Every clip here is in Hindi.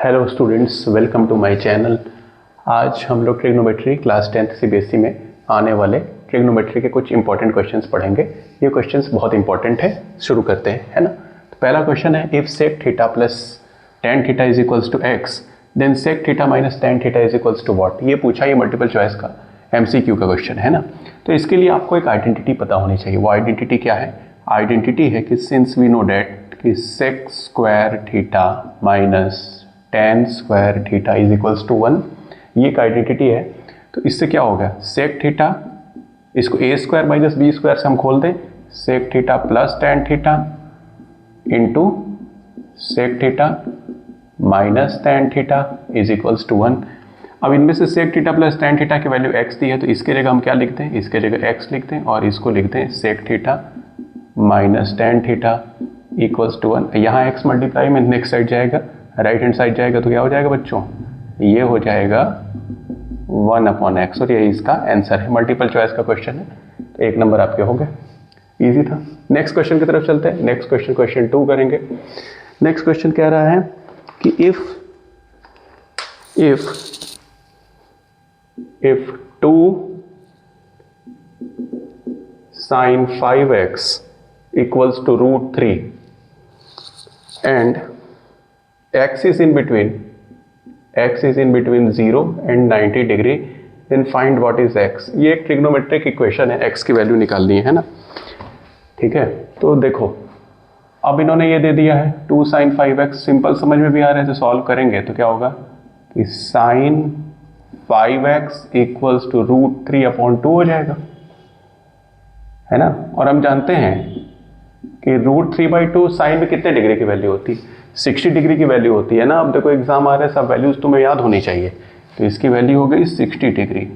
Hello students, welcome to my channel. आज हम लोग ट्रिग्नोमेट्री क्लास 10th सीबीएसई में आने वाले ट्रिग्नोमेट्री के कुछ इंपॉर्टेंट क्वेश्चंस पढ़ेंगे। ये क्वेश्चंस बहुत इंपॉर्टेंट है, शुरू करते हैं, है ना। तो पहला क्वेश्चन है, if sec theta plus tan theta is equals to x then sec theta minus tan theta is equals to what. ये पूछा, ये मल्टीपल चॉइस का MCQ का क्वेश्चन है ना। तो इसके लिए आपको एक आइडेंटिटी पता होनी चाहिए। वो आइडेंटिटी क्या है? आइडेंटिटी है कि सिंस वी नो डेट कि sec square theta minus ten square theta is equals to 1, ये एक आइडेंटिटी है। तो इससे क्या होगा, सेक थीटा, इसको a square minus b square से हम खोल दें, sec theta plus tan theta into sec theta minus tan theta is equals to 1। अब इनमें से sec theta plus tan theta की वैल्यू x दी है, तो इसके जगह हम क्या लिखते हैं, इसके जगह x लिखते हैं और इसको लिखते हैं sec theta minus tan theta equals to 1। यहाँ x मल्टीप्लाई में नेक्स्ट साइड जाएगा, राइट हैंड साइड जाएगा, तो क्या हो जाएगा बच्चों, ये हो जाएगा 1/x और ये इसका आंसर है। मल्टीपल चॉइस का क्वेश्चन है, तो एक नंबर आपके हो गए, इजी था। नेक्स्ट क्वेश्चन की तरफ चलते हैं। नेक्स्ट क्वेश्चन, क्वेश्चन 2 करेंगे। नेक्स्ट क्वेश्चन कह रहा है कि if 2 sin 5x equals to root 3 and x is in between 0 and 90 degree, then find what is x। ये एक ट्रिग्नोमेट्रिक इक्वेशन है, x की वैल्यू निकालनी है ना, ठीक है। तो देखो, अब इन्होंने ये दे दिया है 2 sin 5x, सिंपल समझ में भी आ रहा है, तो सॉल्व करेंगे तो क्या होगा कि sin 5x equals to root 3/2 हो जाएगा, है ना। और हम जानते हैं कि रूट 3/2 साइन में कितने डिग्री की वैल्यू होती है, 60 डिग्री की वैल्यू होती है ना। अब देखो एग्जाम आ रहा है, सब वैल्यूज तुम्हें याद होनी चाहिए। तो इसकी वैल्यू हो गई 60 डिग्री।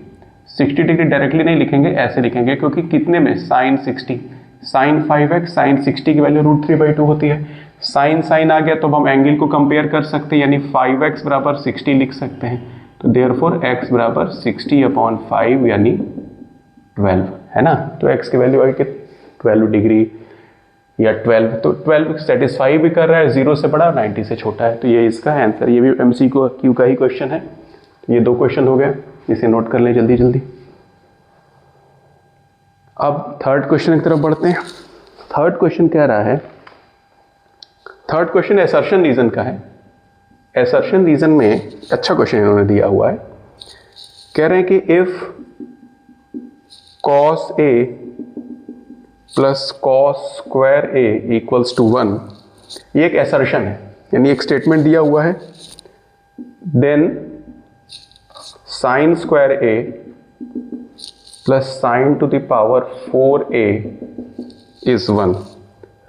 60 डिग्री डायरेक्टली नहीं लिखेंगे, ऐसे लिखेंगे, क्योंकि कितने में साइन 60, साइन 5x साइन 60 की वैल्यू रूट 3/2 होती है। साइन आ गया तो हम एंगल को कंपेयर कर सकते हैं, यानी 5x बराबर 60 लिख सकते हैं। तो देयरफॉर x बराबर 60/5 यानी 12, है ना। तो x की वैल्यू आई कि 12 डिग्री या 12, तो 12 सेटिस्फाई भी कर रहा है, 0 से बड़ा 90 से छोटा है, तो ये इसका आंसर। ये भी MCQ का ही क्वेश्चन है। ये 2 क्वेश्चन हो गए, इसे नोट कर लें जल्दी जल्दी। अब थर्ड क्वेश्चन की तरफ बढ़ते हैं। थर्ड क्वेश्चन कह रहा है, थर्ड क्वेश्चन असर्शन रीजन का है। असर्शन रीजन में अच्छा क्वेश्चन इन्होंने दिया हुआ है। कह रहे हैं कि if cos A plus cos square A equals to 1, ये एक असर्शन है, यानी एक स्टेटमेंट दिया हुआ है। Then sine square A plus sine to the power 4A is 1।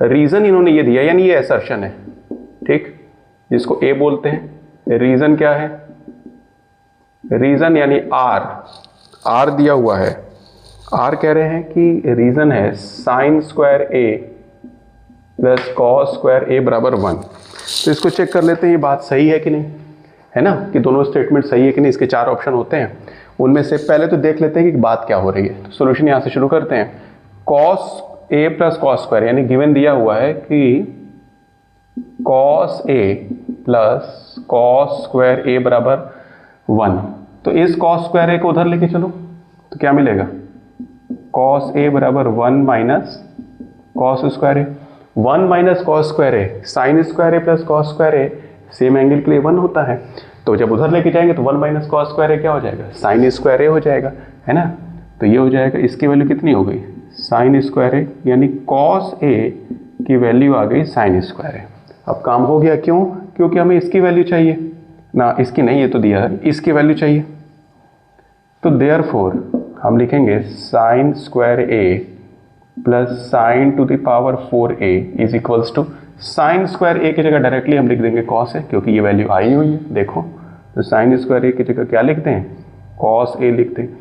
Reason इन्होंने ये दिया, यानी ये असर्शन है, ठीक, जिसको A बोलते हैं। रीजन क्या है, रीजन यानी R दिया हुआ है। R कह रहे हैं कि रीजन है sine square A plus cos square A बराबर 1। तो इसको चेक कर लेते हैं, ये बात सही है कि नहीं, है ना, कि दोनों स्टेटमेंट सही है कि नहीं। इसके 4 ऑप्शन होते हैं, उनमें से पहले तो देख लेते हैं कि बात क्या हो रही है। तो सोल्यूशन यहाँ से शुरू करते हैं। Cos A plus cos square, यानी गिवन दिया हुआ है कि cos A plus cos square A बराबर 1। तो इस कॉस स्क्वायर A को उधर लेके चलो, तो क्या मिलेगा, कॉस A बराबर 1 minus cos square A। 1 minus cos square A, sign square A plus cos square A same angle के लिए 1 होता है। तो जब उधर लेके जाएंगे तो 1 माइनस कॉस स्क्वायर A क्या हो जाएगा, साइन स्क्वायर A हो जाएगा, है ना। तो ये हो जाएगा, इसकी वैल्यू कितनी हो गई, साइन स्क्वायर A, यानी कॉस A की वैल्यू आ गई साइन स्क्वायर A। अब काम हो गया, क्यों, क्योंकि हमें इसकी वैल्यू चाहिए ना, इसकी नहीं, ये तो दिया है, इसकी वैल्यू चाहिए। तो देयरफॉर हम लिखेंगे sine square A plus sine to the power 4A is equals to, sine square A की जगह डायरेक्टली हम लिख देंगे कॉस A, क्योंकि ये वैल्यू आई हुई है, देखो। तो साइन स्क्वायर A की जगह क्या लिखते हैं, कॉस A लिखते हैं,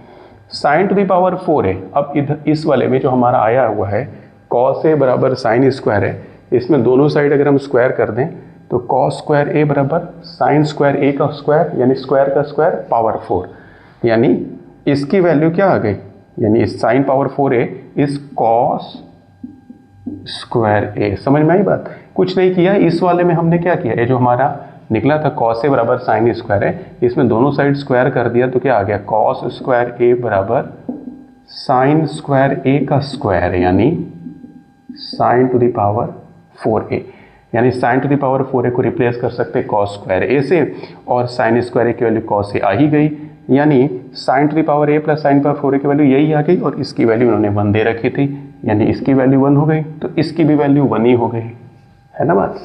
sign to the power 4A। अब इधर इस वाले में जो हमारा आया हुआ है कॉस A बराबर साइन स्क्वायर है, इसमें दोनों साइड अगर हम स्क्वायर कर दें तो कॉस स्क्वायर A बराबर साइन स्क्वायर A का स्क्वायर, यानी स्क्वायर का स्क्वायर पावर 4, यानी इसकी वैल्यू क्या आ गई, यानी sine power 4A is cos square A. समझ में आई बात? कुछ नहीं किया, इस वाले में हमने क्या किया, ये जो हमारा निकला था कॉस ए बराबर साइन स्क्वायर है, इसमें दोनों साइड स्क्वायर कर दिया तो क्या आ गया, कॉस स्क्वायर ए बराबर साइन स्क्वायर ए का स्क्वायर, यानी sign to the power 4a, यानी sign to the power 4a को रिप्लेस कर सकते हैं कॉस स्क्वायर ए से, और साइन स्क्वायर ए की वैल्यू कॉस ए आ ही गई, यानी sign to the power A plus sign power 4a की वैल्यू यही आ गई, और इसकी वैल्यू उन्होंने 1 दे रखी थी, यानी इसकी वैल्यू 1 हो गई, तो इसकी भी वैल्यू 1 ही हो गई, है ना बात।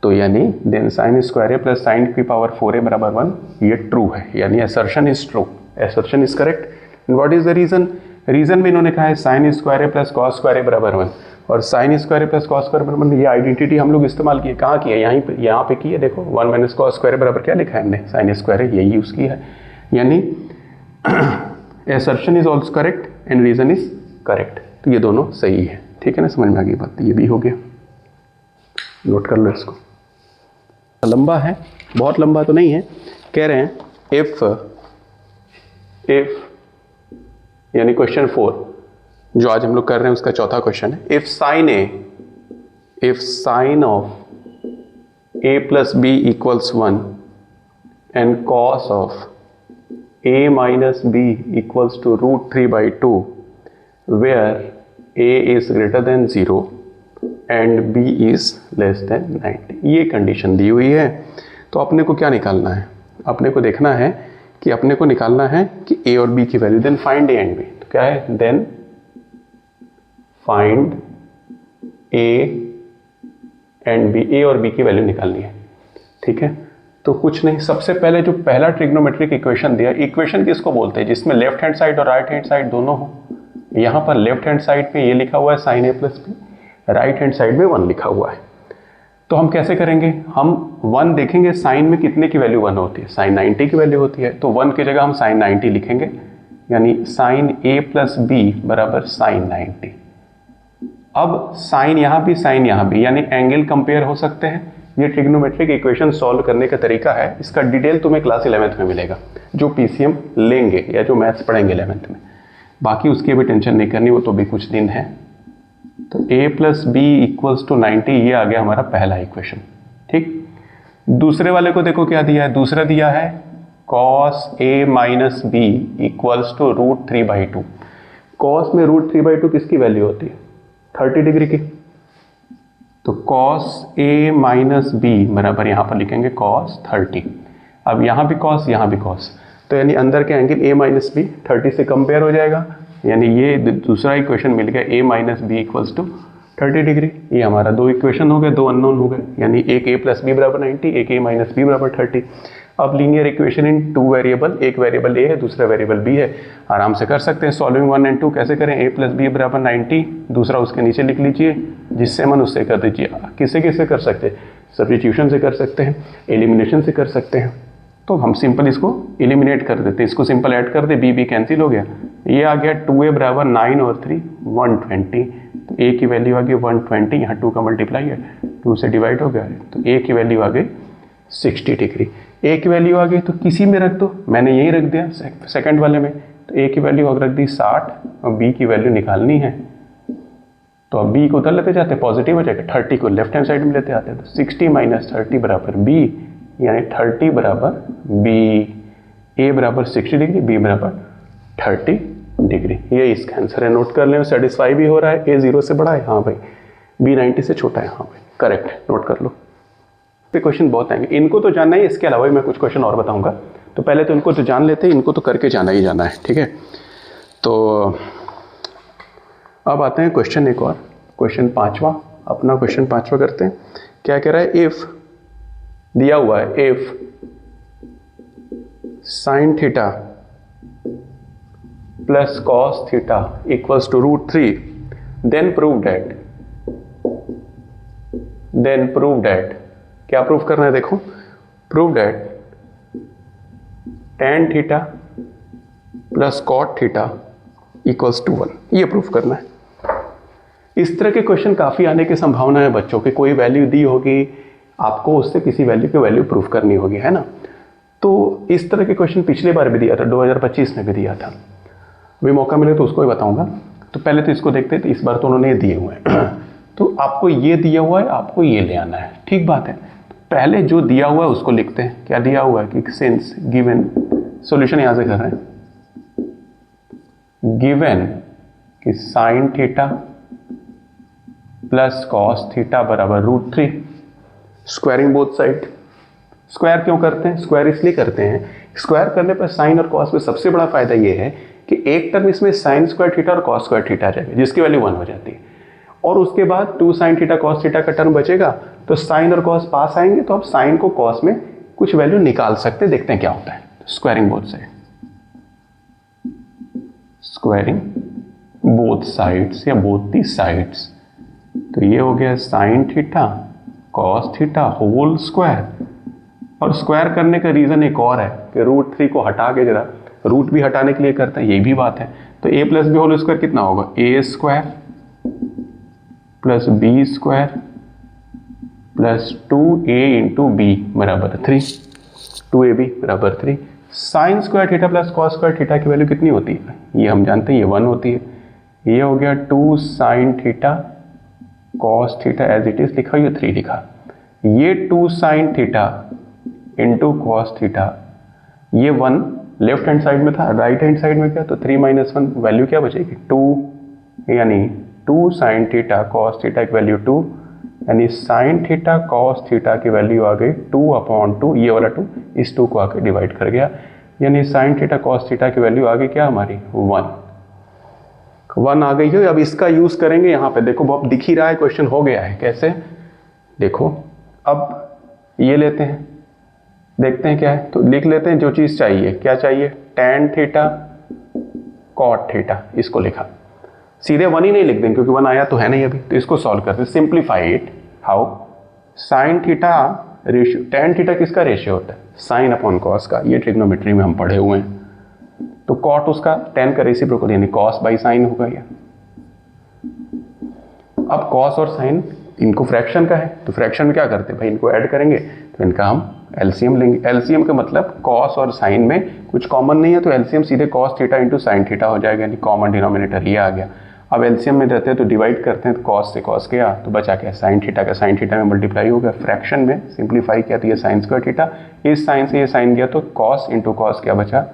तो यानी then sine square a plus sine की पावर 4a बराबर 1, ये ट्रू है, यानी assertion is true, assertion is correct. And what is the reason, reason में इन्होंने कहा है sine square a plus cos square a बराबर 1, और sine square a plus cos square बराबर 1, ये आइडेंटिटी हम लोग इस्तेमाल किए, कहाँ किए, यहाँ पे किए, देखो 1 माइनस कॉस स्क्वायर बराबर क्या लिखा है हमने, साइन स्क्वायर है, यही यूज किया है, यानी assertion is also correct and reason is correct, तो ये दोनों सही है, ठीक है ना, समझ में आ गई बात, ये भी हो गया, नोट कर लो इसको। लंबा है, बहुत लंबा तो नहीं है, कह रहे हैं इफ यानी क्वेश्चन 4 जो आज हम लोग कर रहे हैं उसका चौथा क्वेश्चन है, if sine of a plus b equals 1 and cos of a minus b equals to √3/2 where a is greater than 0 and b is less than 90, ये कंडीशन दी हुई है। तो अपने को क्या निकालना है, अपने को देखना है कि अपने को निकालना है कि a और b की value, then find a and b, तो क्या है, then find a and b, a और b की वैल्यू निकालनी है, ठीक है। तो कुछ नहीं, सबसे पहले जो पहला ट्रिग्नोमेट्रिक इक्वेशन दिया, इक्वेशन किसको बोलते हैं, जिसमें लेफ्ट हैंड साइड और राइट हैंड साइड दोनों हो, यहाँ पर लेफ्ट हैंड साइड पे ये लिखा हुआ है sine a plus b, right hand side में 1 लिखा हुआ है। तो हम कैसे करेंगे, हम 1 देखेंगे साइन में कितने की वैल्यू 1 होती है, साइन 90 की वैल्यू होती है, तो 1 की जगह हम साइन 90 लिखेंगे, यानी साइन a प्लस बी बराबर साइन 90। अब साइन यहाँ भी साइन यहाँ भी, यानी एंगल कंपेयर हो सकते हैं। ये ट्रिग्नोमेट्रिक इक्वेशन सॉल्व करने का तरीका है, इसका डिटेल तुम्हें क्लास 11th में मिलेगा, जो पीसीएम लेंगे या जो मैथ्स पढ़ेंगे 11th में, बाकी उसकी भी टेंशन नहीं करनी, वो तो भी कुछ दिन है। तो a plus b equals to 90, ये आ गया हमारा पहला इक्वेशन, ठीक। दूसरे वाले को देखो क्या दिया है, दूसरा दिया है cos a minus b equals to √3/2, cos में √3/2 किसकी वैल्यू होती है, 30 डिग्री की, तो cos a माइनस बी बराबर यहाँ पर लिखेंगे cos 30, अब यहाँ भी cos यहाँ भी cos, तो यानी अंदर के एंगल a माइनस बी 30 से कंपेयर हो जाएगा, यानी ये दूसरा इक्वेशन मिल गया a minus b equals to 30 degree. ये हमारा 2 इक्वेशन हो गए, 2 अननोन हो गए, यानी एक a प्लस बी बराबर 90, एक a माइनस बी बराबर 30। अब लीनियर इक्वेशन इन 2 वेरिएबल, एक वेरिएबल a है दूसरा वेरिएबल b है, आराम से कर सकते हैं सॉल्विंग 1 एंड 2। कैसे करें, a प्लस बी बराबर 90, दूसरा उसके नीचे लिख लीजिए, जिससे मन उससे कर दीजिए। किससे किससे कर सकते हैं, सब्स्टिट्यूशन से कर सकते हैं, एलिमिनेशन से कर सकते हैं। तो हम सिंपल इसको एलिमिनेट कर देते हैं, इसको सिंपल ऐड कर दे, b कैंसिल हो गया, ये आ गया 2a बराबर 9 और 3 120, तो a की वैल्यू आ गई 120, यहाँ 2 का मल्टीप्लाई है 2 से डिवाइड हो गया है, तो a की वैल्यू आ गई 60 डिग्री। a की वैल्यू आ गई तो किसी में रख दो, मैंने यही रख दिया सेकंड वाले में, तो a की वैल्यू अगर रख दी 60 और b की वैल्यू निकालनी है, तो अब b को उधर लेते जाते हैं, पॉजिटिव हो जाएगा, 30 को लेफ्ट हैंड साइड में लेते आते हैं, तो 60 माइनस 30 बराबर b, यानी 30 बराबर b, a बराबर 60 डिग्री, b बराबर 30 डिग्री। ये इसका आंसर है, नोट कर लें। सेटिस्फाई भी हो रहा है, a 0 से बड़ा है, हाँ भाई, b 90 से छोटा है, हाँ भाई करेक्ट, नोट कर लो। पे क्वेश्चन बहुत आएंगे, इनको तो जानना ही, इसके अलावा भी मैं कुछ क्वेश्चन और बताऊंगा, तो पहले तो इनको तो जान लेते हैं, इनको तो करके जाना ही जाना है, ठीक है। तो अब आते हैं क्वेश्चन एक और, क्वेश्चन 5वां, अपना क्वेश्चन 5वां करते हैं। क्या कह रहा है, इफ दिया हुआ है, if sine theta plus cos theta equals to √3, then prove that, क्या प्रूव करना है, देखो, prove that tan theta plus cot theta equals to 1, ये प्रूफ करना है। इस तरह के क्वेश्चन काफ़ी आने की संभावना है बच्चों की, कोई वैल्यू दी होगी, आपको उससे किसी वैल्यू की वैल्यू प्रूफ करनी होगी, है ना। तो इस तरह के क्वेश्चन पिछले बार भी दिया था, 2025 में भी दिया था, भी मौका मिले तो उसको ही बताऊंगा। तो पहले तो इसको देखते हैं, तो इस बार तो उन्होंने दिए हुए हैं तो आपको ये दिया हुआ है, आपको ये ले आना है, ठीक बात है। पहले जो दिया हुआ है उसको लिखते हैं। क्या दिया हुआ है कि सिंस गिवन, सॉल्यूशन यहां से कर रहे हैं, गिवन कि sign theta plus cos theta बराबर √3, स्क्वायरिंग बोथ साइड। स्क्वायर क्यों करते हैं? स्क्वायर इसलिए करते हैं, स्क्वायर करने पर साइन और कॉस में सबसे बड़ा फायदा ये है कि एक टर्म इसमें साइन स्क्वायर थीटा और कॉस स्क्वायर थीटा आ जाएगा, जिसकी वैल्यू 1 हो जाती है, और उसके बाद 2 साइन थीटा कॉस थीटा का टर्म बचेगा, तो साइन और कॉस पास आएंगे, तो आप साइन को कॉस में कुछ वैल्यू निकाल सकते हैं। देखते हैं क्या होता है। Squaring both side, squaring both sides या बोथ दी साइड्स, तो ये हो गया sine theta cos theta whole square. और स्क्वायर करने का रीजन एक और है कि √3 को हटा के, जरा रूट भी हटाने के लिए करते हैं, यही भी बात है। तो a plus b whole square कितना होगा? a square plus b square plus 2a into b बराबर 3, 2ab बराबर 3। साइन स्क्वायर थीटा प्लस कॉस स्क्वायर थीटा की वैल्यू कितनी होती है? ये हम जानते हैं, ये 1 होती है। ये हो गया 2 sine theta cos theta, as it is लिखा, ये 3 लिखा। ये 2 sine theta into cos theta, ये 1 लेफ्ट हैंड साइड में था, राइट हैंड साइड में क्या? तो 3 - 1 वैल्यू क्या बचेगी? 2, यानी 2 साइन थीटा कॉस थीटा की वैल्यू 2, यानी साइन थीटा कॉस थीटा की वैल्यू आ गई 2/2। ये वाला 2 इस 2 को आके डिवाइड कर गया, यानी साइन थीटा कॉस थीटा की वैल्यू आ गई क्या हमारी? 1 आ गई है। अब इसका यूज करेंगे यहाँ पे, देखो बहुत दिख ही रहा है, क्वेश्चन हो गया है। कैसे? देखो, अब ये लेते हैं, देखते हैं क्या है, तो लिख लेते हैं जो चीज चाहिए। क्या चाहिए? tan थीटा cot थीटा, इसको लिखा। सीधे 1 ही नहीं लिख देंगे क्योंकि 1 आया तो है नहीं अभी, तो इसको सॉल्व करते हैं। Simplify it. How? Sine theta ratio, tan theta किसका रेशियो होता है? साइन अपॉन कॉस का। ये ट्रिग्नोमेट्री में हम पढ़े हुए हैं। तो cot उसका tan का रेसिप्रोकल, यानी cos बाई साइन होगा ये। अब cos और साइन इनको फ्रैक्शन का है, तो फ्रैक्शन में क्या करते हैं भाई? इनको ऐड करेंगे, तो इनका हम एलसीएम लेंगे। एलसीएम का मतलब cos और साइन में कुछ कॉमन नहीं है, तो एलसीएम सीधे cos theta into sine theta हो जाएगा, यानी कॉमन डिनोमिनेटर ये आ गया। अब एलसीएम में रहते हैं तो डिवाइड करते हैं, तो cos से cos गया, तो बचा क्या? साइन थीटा का साइन थीटा में मल्टीप्लाई हो गया। फ्रैक्शन में सिंप्लीफाई किया तो ये साइन स्क्वायर थीटा, इस साइन से ये साइन गया, तो cos इंटू cos क्या बचा?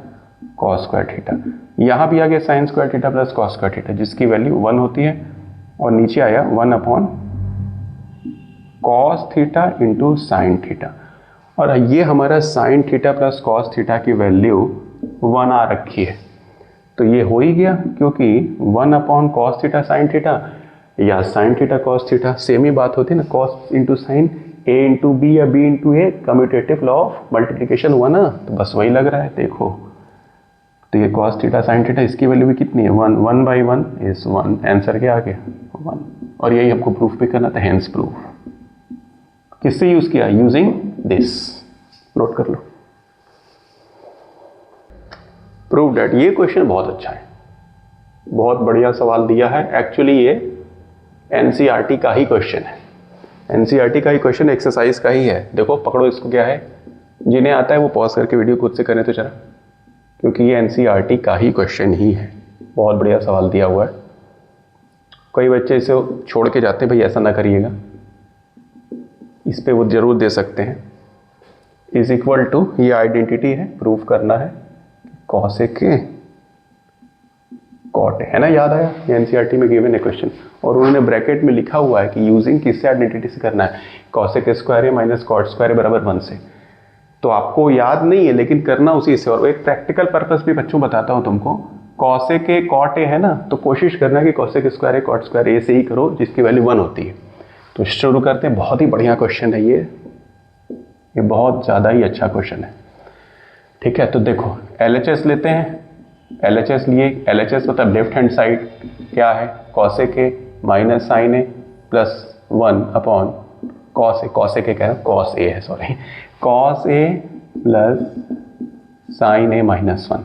cos square theta. यहाँ भी आ गया साइन स्क्वायर थीटा प्लस cos स्क्वायर थीटा, जिसकी वैल्यू 1 होती है, और नीचे आया 1/cos theta into sine theta. और ये हमारा sine theta plus cos theta की वैल्यू 1 आ रखी है, तो ये हो ही गया, क्योंकि 1/cos थीटा साइन थीटा या sine theta cos theta same ही बात होती है ना। cos into sine, a into B या b into A, commutative law of multiplication हुआ ना, तो बस वही लग रहा है। देखो, तो ये cos थीटा साइन थीटा, इसकी वैल्यू भी कितनी है? 1, 1/1 इज 1। आंसर क्या आ गया? 1। और यही हमको प्रूफ भी करना था, हेंस प्रूफ। किससे यूज किया? Using this. नोट कर लो, प्रूव दैट। ये क्वेश्चन बहुत अच्छा है, बहुत बढ़िया सवाल दिया है। एक्चुअली ये एनसीईआरटी का ही क्वेश्चन है, एनसीईआरटी का ही क्वेश्चन, एक्सरसाइज का ही है। देखो, पकड़ो इसको। क्या है? जिन्हें आता है वो पॉज करके वीडियो खुद से करें तो जरा, क्योंकि ये एनसीईआरटी का ही क्वेश्चन ही है। बहुत बढ़िया सवाल दिया हुआ है। कई बच्चे इसे छोड़ के जाते हैं, भाई ऐसा ना करिएगा, इस पे वो जरूर दे सकते हैं। इज इक्वल टू, ये आइडेंटिटी है, प्रूफ करना है, कॉसेक कॉट है ना, याद आया? ये एनसीईआरटी में गिवन है क्वेश्चन, और उन्होंने ब्रैकेट में लिखा हुआ है कि यूजिंग किससे आइडेंटिटी से करना है? कॉसेक स्क्वायर है माइनस कॉट स्क्वायर बराबर 1 से। तो आपको याद नहीं है, लेकिन करना उसी से। और एक प्रैक्टिकल पर्पस भी बच्चों बताता हूं तुमको, कॉसेक कॉट है ना, तो कोशिश करना कि कॉसेक स्क्वायर कॉट स्क्वायर ए से ही करो, जिसकी वैल्यू 1 होती है। तो शुरू करते हैं। बहुत ही बढ़िया क्वेश्चन है ये बहुत ज़्यादा ही अच्छा क्वेश्चन है। ठीक है, तो देखो LHS लेते हैं। LHS लिए, LHS मतलब लेफ्ट हैंड साइड क्या है? Cosec a minus sine a plus 1/cos a, cosec a कह रहा हूँ, cos ए है, sorry, cos a plus sine a minus 1।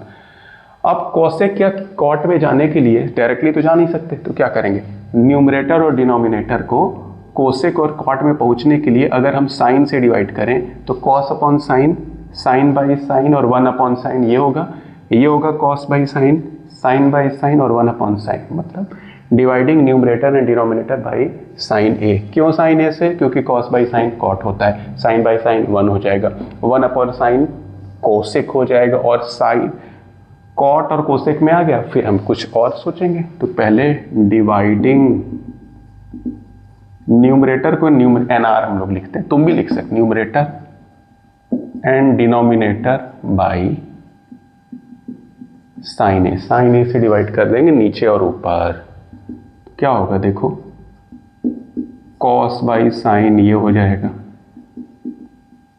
अब कॉसेक या कॉट में जाने के लिए डायरेक्टली तो जा नहीं सकते, तो क्या करेंगे? न्यूमरेटर और डिनोमिनेटर को कोसेक और कॉट में पहुंचने के लिए अगर हम साइन से डिवाइड करें तो cos upon sine, sine by sine और 1/sin ये होगा। ये होगा cos by sine, sine by sine और 1/sin। मतलब dividing numerator and denominator by sine A. क्यों साइन ए से? क्योंकि कॉस बाई साइन कॉट होता है, साइन बाई साइन 1 हो जाएगा, 1 अपॉन साइन कोसेक हो जाएगा, और साइन कॉट और कोसेक में आ गया। फिर हम कुछ और सोचेंगे, तो पहले डिवाइडिंग न्यूमरेटर को एनआर हम लोग लिखते हैं, तुम भी लिख सकते, numerator and denominator by sine A. Sine A से डिवाइड कर देंगे नीचे और ऊपर, क्या होगा देखो, कॉस बाई साइन ये हो जाएगा,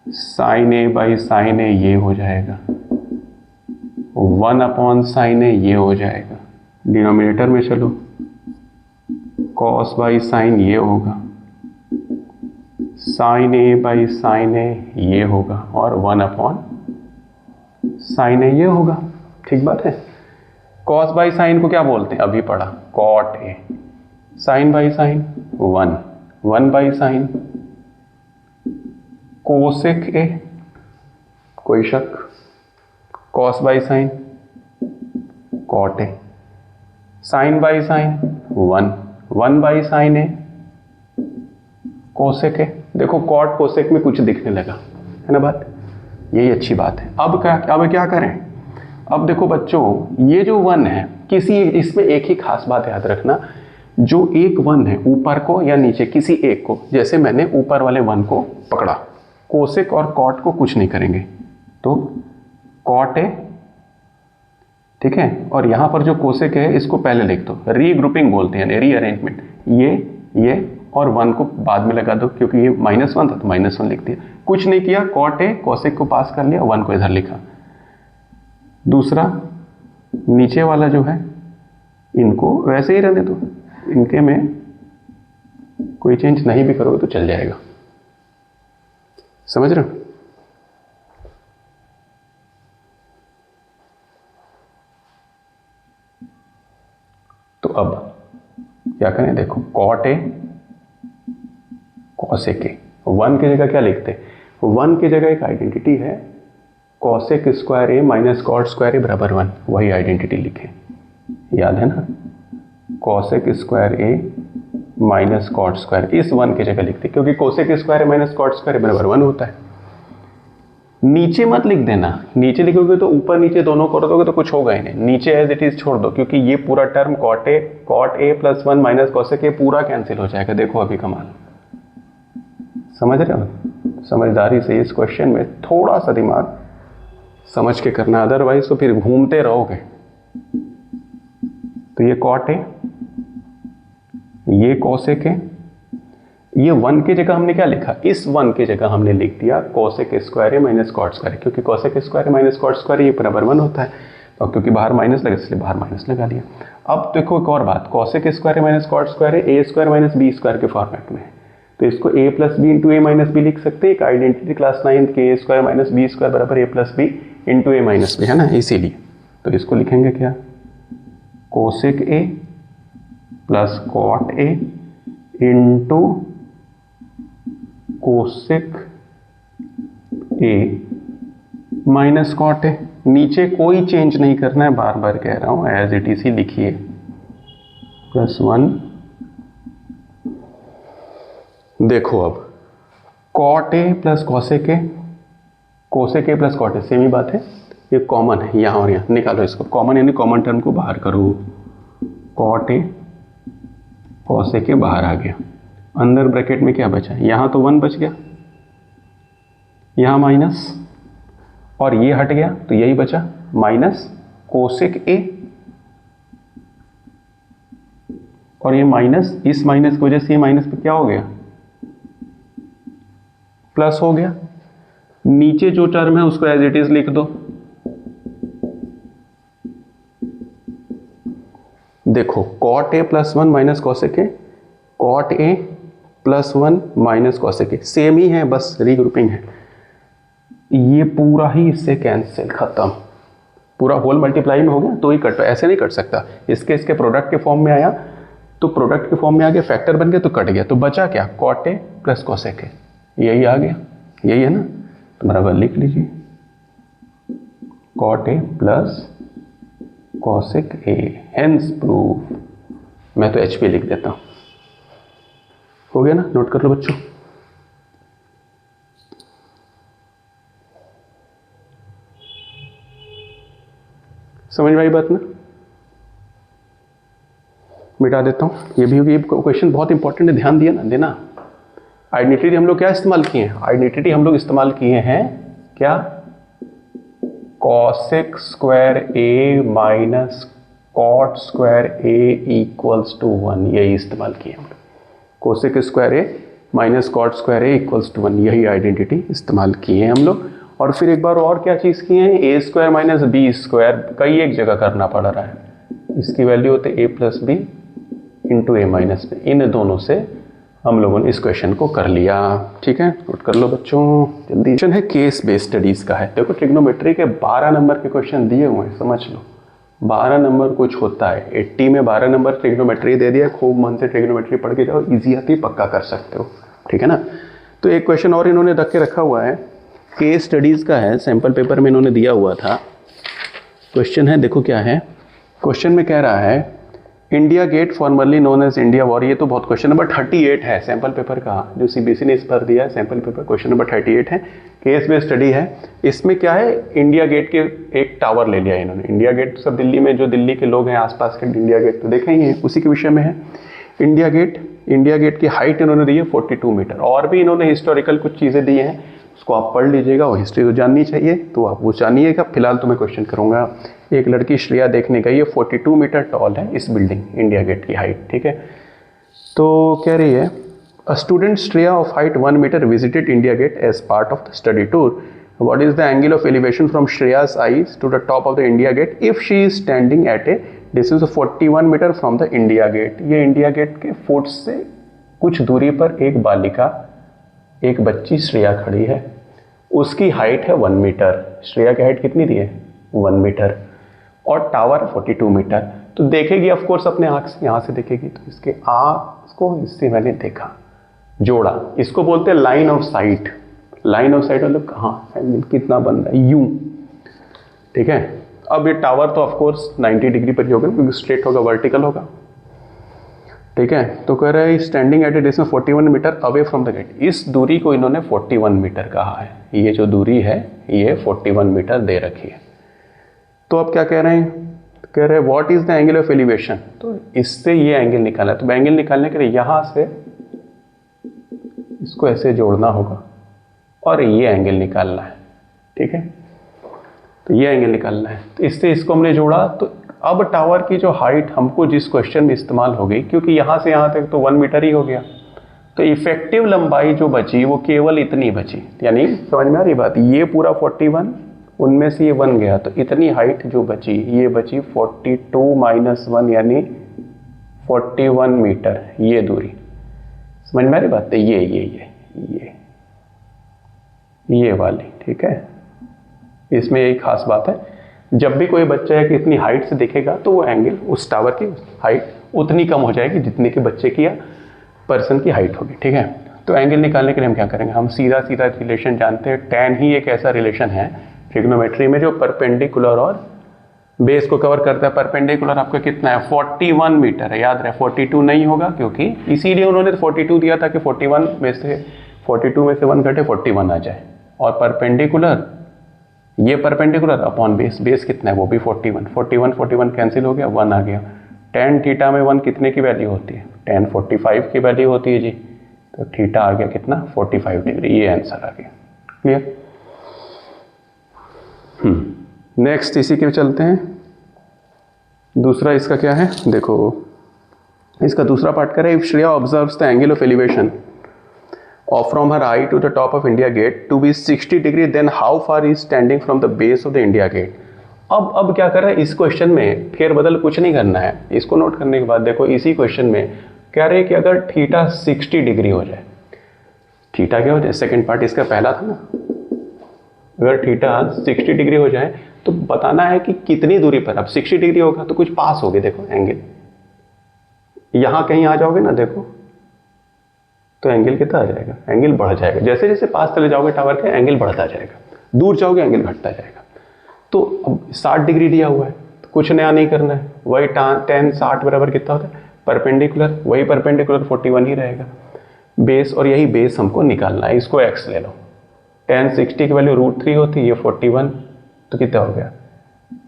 साइन ए बाई साइन ए ये हो जाएगा, 1 अपॉन साइन ए ये हो जाएगा। डिनोमिनेटर में चलो, कॉस बाई साइन ये होगा, साइन ए बाई साइन ए ये होगा, और 1 अपॉन साइन ए ये होगा। ठीक बात है। कॉस बाई साइन को क्या बोलते हैं? अभी पढ़ा, cot a. Sine by sine 1, 1 by sine cosec a, कोई शक? Cos by sine cot a, sine by sine 1, 1 by sine a cosec a. देखो कॉट कोसेक में कुछ दिखने लगा, है ना बात? यही अच्छी बात है। अब क्या करें? अब देखो बच्चों, ये जो 1 है, किसी इसमें एक ही खास बात याद रखना, जो एक 1 है ऊपर को या नीचे किसी एक को, जैसे मैंने ऊपर वाले 1 को पकड़ा, कोसेक और कॉट को कुछ नहीं करेंगे, तो कॉट ए, ठीक है, और यहां पर जो कोसेक है इसको पहले लिख दो, रीग्रुपिंग बोलते हैं, रीअरेंजमेंट, ये और 1 को बाद में लगा दो, क्योंकि ये -1 था तो -1 लिख दिया, कुछ नहीं किया, कॉट ए कोसेक को पास कर लिया, 1 को इधर लिखा। दूसरा नीचे वाला जो है, इनको वैसे ही रहने दो, इनके में कोई चेंज नहीं भी करोगे तो चल जाएगा, समझ रहे हो? तो अब क्या करें, देखो कॉट ए कॉसेक ए, 1 की जगह क्या लिखते? 1 की जगह एक आइडेंटिटी है, cosec square a minus cot square a बराबर 1, वही आइडेंटिटी लिखे, याद है ना? Cosec square a minus cot square, इस 1 की जगह लिखते, क्योंकि cosec square a minus cot square a बराबर 1 होता है। नीचे मत लिख देना, नीचे लिखोगे तो ऊपर नीचे दोनों कर दोगे तो कुछ होगा ही नहीं, नीचे एज इट इज छोड़ दो, क्योंकि ये पूरा term cot A plus 1 minus cosec a पूरा कैंसिल हो जाएगा। देखो अभी कमाल, समझ रहे हो? समझदारी से इस क्वेश्चन में थोड़ा सा दिमाग समझ के करना, अदरवाइज तो फिर घूमते रहोगे। तो ये कॉट है, ये कोसेक है, ये 1 की जगह हमने क्या लिखा? इस 1 की जगह हमने लिख दिया cosec square a minus cot square, क्योंकि cosec square a minus cot square ये बराबर 1 होता है, और क्योंकि बाहर माइनस लगा इसलिए बाहर माइनस लगा दिया। अब देखो एक और बात, cosec square a minus cot square a square minus b square के फॉर्मेट में है, तो इसको a plus B into A minus b लिख सकते हैं। एक आइडेंटिटी क्लास 9 के a square minus b square बराबर a plus B into A minus b, है ना? इसीलिए तो इसको लिखेंगे क्या? Cosec A plus cot a into cosec a minus cot a. नीचे कोई चेंज नहीं करना है, बार बार कह रहा हूं, एज इट इज ही लिखिए, प्लस 1। देखो अब cot A plus cosec A, cosec A plus cot A same ही बात है, ये कॉमन है यहाँ और यहाँ, निकालो इसको कॉमन, यानी कॉमन टर्म को बाहर करो। कॉट ए कोसेक ए बाहर आ गया, अंदर ब्रैकेट में क्या बचा? यहाँ तो 1 बच गया, यहाँ माइनस, और ये हट गया तो यही बचा माइनस कोसेक ए, और ये माइनस, इस माइनस की वजह से ये माइनस पे क्या हो गया? प्लस हो गया। नीचे जो टर्म है उसको एज इट इज लिख दो। देखो cot A plus 1 minus cosec A, cot A plus 1 minus cosec A same ही है, बस रीग्रुपिंग है। ये पूरा ही इससे कैंसिल, खत्म, पूरा होल मल्टीप्लाई में हो गया तो ही कट, ऐसे नहीं कट सकता। इसके प्रोडक्ट के फॉर्म में आया तो प्रोडक्ट के फॉर्म में आ गया, फैक्टर बन गया तो कट गया, तो बचा क्या? Cot A plus cosec a, यही आ गया, यही है ना? तो बराबर लिख लीजिए, cot A plus cosec a, hence prove मैं तो HP लिख देता हूँ। हो गया ना, नोट कर लो बच्चों। समझ में आई बात ना? मिटा देता हूँ, ये भी होगी। क्वेश्चन बहुत इंपॉर्टेंट है, ध्यान दिया ना देना। आइडेंटिटी हम लोग क्या इस्तेमाल किए हैं? आइडेंटिटी हम लोग इस्तेमाल किए हैं क्या? cosec square a minus cot square a equals to 1, यही इस्तेमाल किए हम लोग। cosec square a minus cot square a equals to 1, यही आइडेंटिटी इस्तेमाल किए हैं हम लोग। और फिर एक बार और क्या चीज़ किए हैं? a square minus b square कई एक जगह करना पड़ रहा है, इसकी वैल्यू होती है a plus B into A minus B. इन दोनों से हम लोगों ने इस क्वेश्चन को कर लिया। ठीक है, नोट कर लो बच्चों जल्दी। क्वेश्चन है केस बेस्ड स्टडीज का है। देखो ट्रिग्नोमेट्री के 12 नंबर के क्वेश्चन दिए हुए हैं, समझ लो 12 नंबर कुछ होता है। 80 में 12 नंबर ट्रिग्नोमेट्री दे दिया, खूब मन से ट्रिग्नोमेट्री पढ़ के जाओ, इजी आती पक्का कर सकते हो। ठीक है ना? तो एक क्वेश्चन और इन्होंने रख के रखा हुआ है, केस स्टडीज का है, सैंपल पेपर में इन्होंने दिया हुआ था। क्वेश्चन है, देखो क्या है क्वेश्चन में, कह रहा है India gate formerly known as India war. ये तो बहुत क्वेश्चन नंबर 38 है सैंपल पेपर का, जो CBSE ने इस पर दिया है सैंपल पेपर, क्वेश्चन नंबर 38 है, केस बेस्ड स्टडी है। इसमें क्या है, इंडिया गेट के एक टावर ले लिया इन्होंने। इंडिया गेट सब दिल्ली में, जो दिल्ली के लोग हैं आसपास के, इंडिया गेट तो देखे ही हैं, उसी के विषय में है। इंडिया गेट की हाइट इन्होंने दी है 42 मीटर। और भी इन्होंने हिस्टोरिकल कुछ चीज़ें दी हैं, उसको आप पढ़ लीजिएगा, वो हिस्ट्री तो जाननी चाहिए तो आप वो जानिएगा। फिलहाल तो मैं क्वेश्चन करूँगा। एक लड़की श्रेया देखने गई, ये 42 मीटर टॉल है इस बिल्डिंग इंडिया गेट की हाइट। ठीक है, तो कह रही है a student Shreya of height 1 metre visited India gate as part of the study tour. What is the angle of elevation from Shreya's eyes to the top of the India gate if she is standing at a distance of 41 metre from the India gate. ये इंडिया गेट के फुट से कुछ दूरी पर एक बालिका, एक बच्ची श्रेया खड़ी है, उसकी हाइट है 1 मीटर। श्रेया की हाइट कितनी दी है? 1 मीटर, और टावर 42 मीटर। तो देखेगी ऑफ कोर्स अपने आंख से, यहाँ से देखेगी, तो इसके आंख को इससे मैंने देखा, जोड़ा, इसको बोलते हैं line of site. Line of site मतलब कहाँ एंगल कितना बन रहा है, यूं। ठीक है, अब ये टावर तो ऑफ कोर्स 90 डिग्री पर ही होगा क्योंकि स्ट्रेट होगा, वर्टिकल होगा। ठीक है, तो कह रहा है standing at a distance 41 metre away from the gate. इस दूरी को इन्होंने 41 मीटर कहा है। ये जो दूरी है ये 41 मीटर दे रखी है। तो अब क्या कह रहे हैं? कह रहे हैं what is the angle of elevation. तो इससे ये एंगल निकालना है। तो एंगल निकालने के लिए यहां से इसको ऐसे जोड़ना होगा और ये एंगल निकालना है। ठीक है, तो ये एंगल निकालना है। तो इससे इसको हमने जोड़ा, तो अब टावर की जो हाइट हमको जिस क्वेश्चन में इस्तेमाल हो गई, क्योंकि यहाँ से यहाँ तक तो 1 मीटर ही हो गया, तो इफेक्टिव लंबाई जो बची वो केवल इतनी बची। यानी समझ में आ रही बात, ये पूरा 41, उनमें से ये 1 गया, तो इतनी हाइट जो बची ये बची 42 माइनस 1 यानी 41 मीटर, ये दूरी। समझ में आ रही बात है? ये वाली। ठीक है, इसमें यही खास बात है, जब भी कोई बच्चा है कि इतनी हाइट से दिखेगा तो वो एंगल उस टावर की हाइट उतनी कम हो जाएगी जितनी कि बच्चे की या पर्सन की हाइट होगी। ठीक है, तो एंगल निकालने के लिए हम क्या करेंगे? हम सीधा सीधा रिलेशन जानते हैं। tan ही एक ऐसा रिलेशन है ट्रिग्नोमेट्री में जो परपेंडिकुलर और बेस को कवर करता है। परपेंडिकुलर आपका कितना है? 41 मीटर है, याद रहे 42 नहीं होगा, क्योंकि इसीलिए उन्होंने 42 दिया था कि 42 में से 1 घटे 41 आ जाए। और परपेंडिकुलर, ये परपेंडिकुलर अपॉन बेस, बेस कितना है? वो भी 41 कैंसिल हो गया, 1 आ गया। tan थीटा में 1 कितने की वैल्यू होती है? tan 45 की वैल्यू होती है जी। तो थीटा आ गया कितना? 45 डिग्री, ये आंसर आ गया। क्लियर? नेक्स्ट इसी के चलते हैं। दूसरा इसका क्या है देखो, इसका दूसरा पार्ट कर रहा है, if Shreya observes the angle of elevation or from her eye to the top of India Gate to be 60 degree, then how far is standing from the base of the India Gate। अब क्या कर रहा है इस क्वेश्चन में? फेर बदल कुछ नहीं करना है। इसको नोट करने के बाद देखो इसी क्वेश्चन में कह रहे हैं कि अगर थीटा 60 डिग्री हो जाए, थीटा क्या हो जाए? सेकंड पार्ट इसका पहला था ना, अगर थीटा 60 डिग्री हो जाए तो बताना है कि कितनी दूरी पर। अब 60 डिग्री होगा तो कुछ पास हो गए, देखो एंगल यहां कहीं आ जाओगे ना, देखो तो एंगल कितना आ जाएगा? एंगल बढ़ जाएगा। जैसे जैसे पास चले जाओगे टावर के, एंगल बढ़ता जाएगा, दूर जाओगे एंगल घटता जाएगा। तो अब 60 डिग्री दिया हुआ है, तो कुछ नया नहीं करना है, वही tan 60 बराबर कितना होता है? परपेंडिकुलर, वही परपेंडिकुलर 41 ही रहेगा। बेस, और यही बेस हमको निकालना है, इसको x ले लो। tan 60 की वैल्यू √3 होती है, ये 41, तो कितना हो गया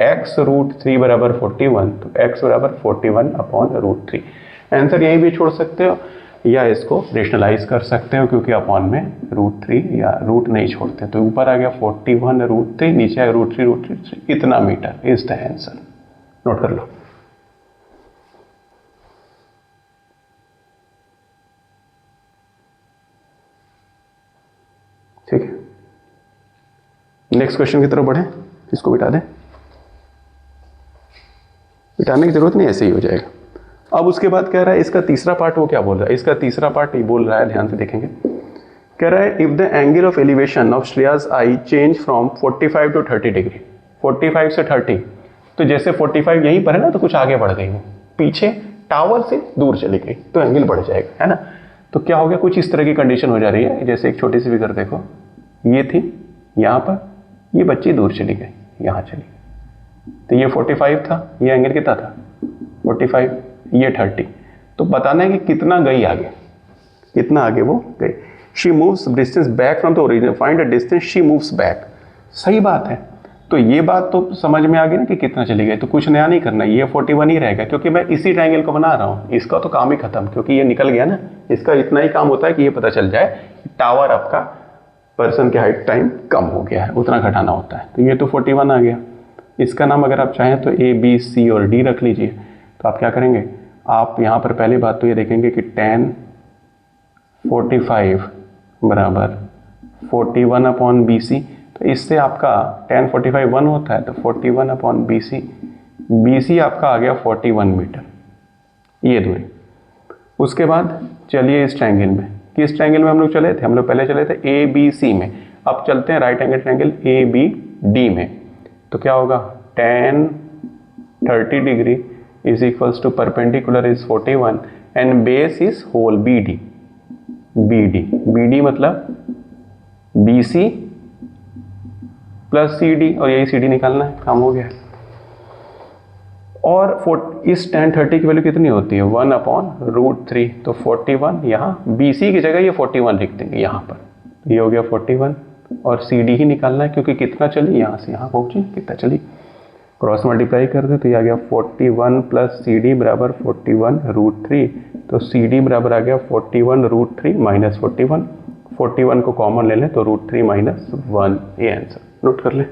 x √3 बराबर 41, तो x बराबर 41/√3। आंसर यहीं भी छोड़ सकते हो या इसको रेशनलाइज कर सकते हो, क्योंकि अपॉन में √3 या रूट नहीं छोड़ते, तो ऊपर आ गया 41/√3, नीचे आया √3, इतना metre is the answer. Note कर लो। ठीक है, नेक्स्ट क्वेश्चन की तरफ बढ़े। इसको बिठा दें, बिठाने की जरूरत नहीं, ऐसे ही हो जाएगा। अब उसके बाद कह रहा है इसका तीसरा पार्ट, वो क्या बोल रहा है, इसका तीसरा पार्ट ये बोल रहा है, ध्यान से देखेंगे। कह रहा है if the angle of elevation of Shreya's eye change from 45 to 30 degree, 45 से 30, तो जैसे 45 यहीं पर है ना, तो कुछ आगे बढ़ गई वो, पीछे टावर से दूर चली गई, तो एंगल बढ़ जाएगा, है ना। तो क्या हो गया, कुछ इस तरह की कंडीशन हो जा रही है। जैसे एक छोटी सी फिगर देखो, ये थी यहाँ पर, ये बच्ची दूर चली गई, यहाँ चली गई, तो ये 45 था, ये एंगल कितना था 45, ये 30, तो बताना है कि कितना गई आगे, कितना आगे वो गई। She moves distance back from the origin, find the distance she moves back. सही बात है, तो ये बात तो समझ में आ गई ना कि कितना चली गई, तो कुछ नया नहीं करना, ये 41 ही रहेगा, क्योंकि मैं इसी ट्रायंगल को बना रहा हूँ, इसका तो काम ही खत्म, क्योंकि ये निकल गया ना। इसका इतना ही काम होता है कि ये पता चल जाए कि टावर आपका पर्सन के हाइट टाइम कम हो गया है, उतना घटाना होता है। तो ये तो 41 आ गया, इसका नाम अगर आप चाहें तो A, B, C और D रख लीजिए। तो आप क्या करेंगे, आप यहाँ पर पहली बात तो ये देखेंगे कि tan 45 बराबर 41/BC, तो इससे आपका tan 45 1 होता है, तो 41/BC, BC आपका आ गया 41 मीटर, ये दूरी। उसके बाद चलिए इस ट्रायंगल में, किस ट्रायंगल में हम लोग चले थे, हम लोग पहले चले थे ABC में, अब चलते हैं राइट एंगल ट्रायंगल ABD में। तो क्या होगा, tan 30 degree is equals to perpendicular is 41 and base is whole BD, BD मतलब BC प्लस CD, और यही CD निकालना है, काम हो गया। और इस tan 30 की वैल्यू कितनी होती है 1/√3, तो 41, यहाँ BC की जगह ये 41 लिख देंगे यहाँ पर, ये हो गया 41, और CD ही निकालना है, क्योंकि कितना चली, यहाँ से यहाँ पहुँची, कितना चली, क्रॉस मल्टीप्लाई कर दे तो ये आ गया 41 प्लस CD बराबर 41/√3, तो CD बराबर आ गया 41/√3 माइनस 41, 41 को कॉमन ले लें तो √3 माइनस 1, ये आंसर। नोट कर लें।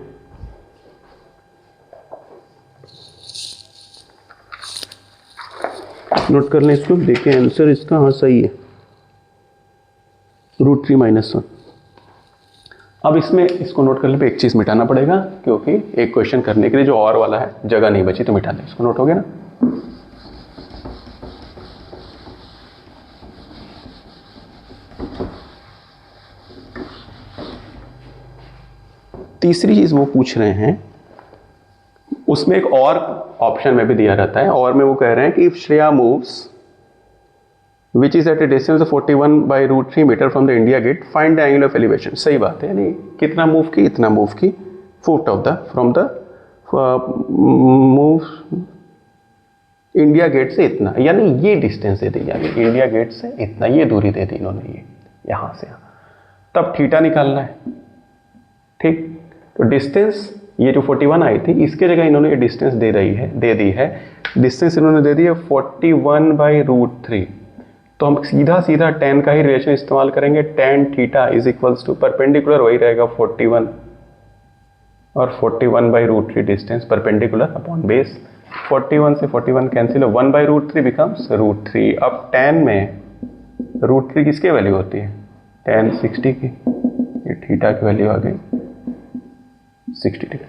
नोट कर लें इसको, देखिए आंसर इसका, हाँ सही है, √3 माइनस 1। अब इसमें इसको नोट करने पे एक चीज मिटाना पड़ेगा, क्योंकि एक क्वेश्चन करने के लिए जो और वाला है जगह नहीं बची, तो मिटा दें इसको। नोट हो गया ना। तीसरी चीज वो पूछ रहे हैं, उसमें एक और ऑप्शन में भी दिया रहता है, और में वो कह रहे हैं कि if Shreya moves which is at a distance of 41/√3 metre from the India gate, find the angle of elevation. सही बात है, यानी कितना मूव की, इतना मूव की, foot of the from the move India gate से इतना, यानी ये डिस्टेंस दे दी, यानी इंडिया गेट से इतना, ये दूरी दे दी इन्होंने, ये यहाँ से यहाँ, तब थीटा निकालना है। ठीक, तो डिस्टेंस ये जो 41 आई थी, इसके जगह इन्होंने ये डिस्टेंस दे दी है, डिस्टेंस इन्होंने दे दी है 41/√3, तो हम सीधा tan का ही रिलेशन इस्तेमाल करेंगे, tan theta is equals to perpendicular, वही रहेगा 41, और 41/√3 डिस्टेंस परपेंडिकुलर अपॉन बेस, 41 से 41 कैंसिल, 1/√3 बिकम्स √3। अब tan में √3 किसकी वैल्यू होती है, tan 60 की, ये थीटा की वैल्यू आ गई 60 डिग्री।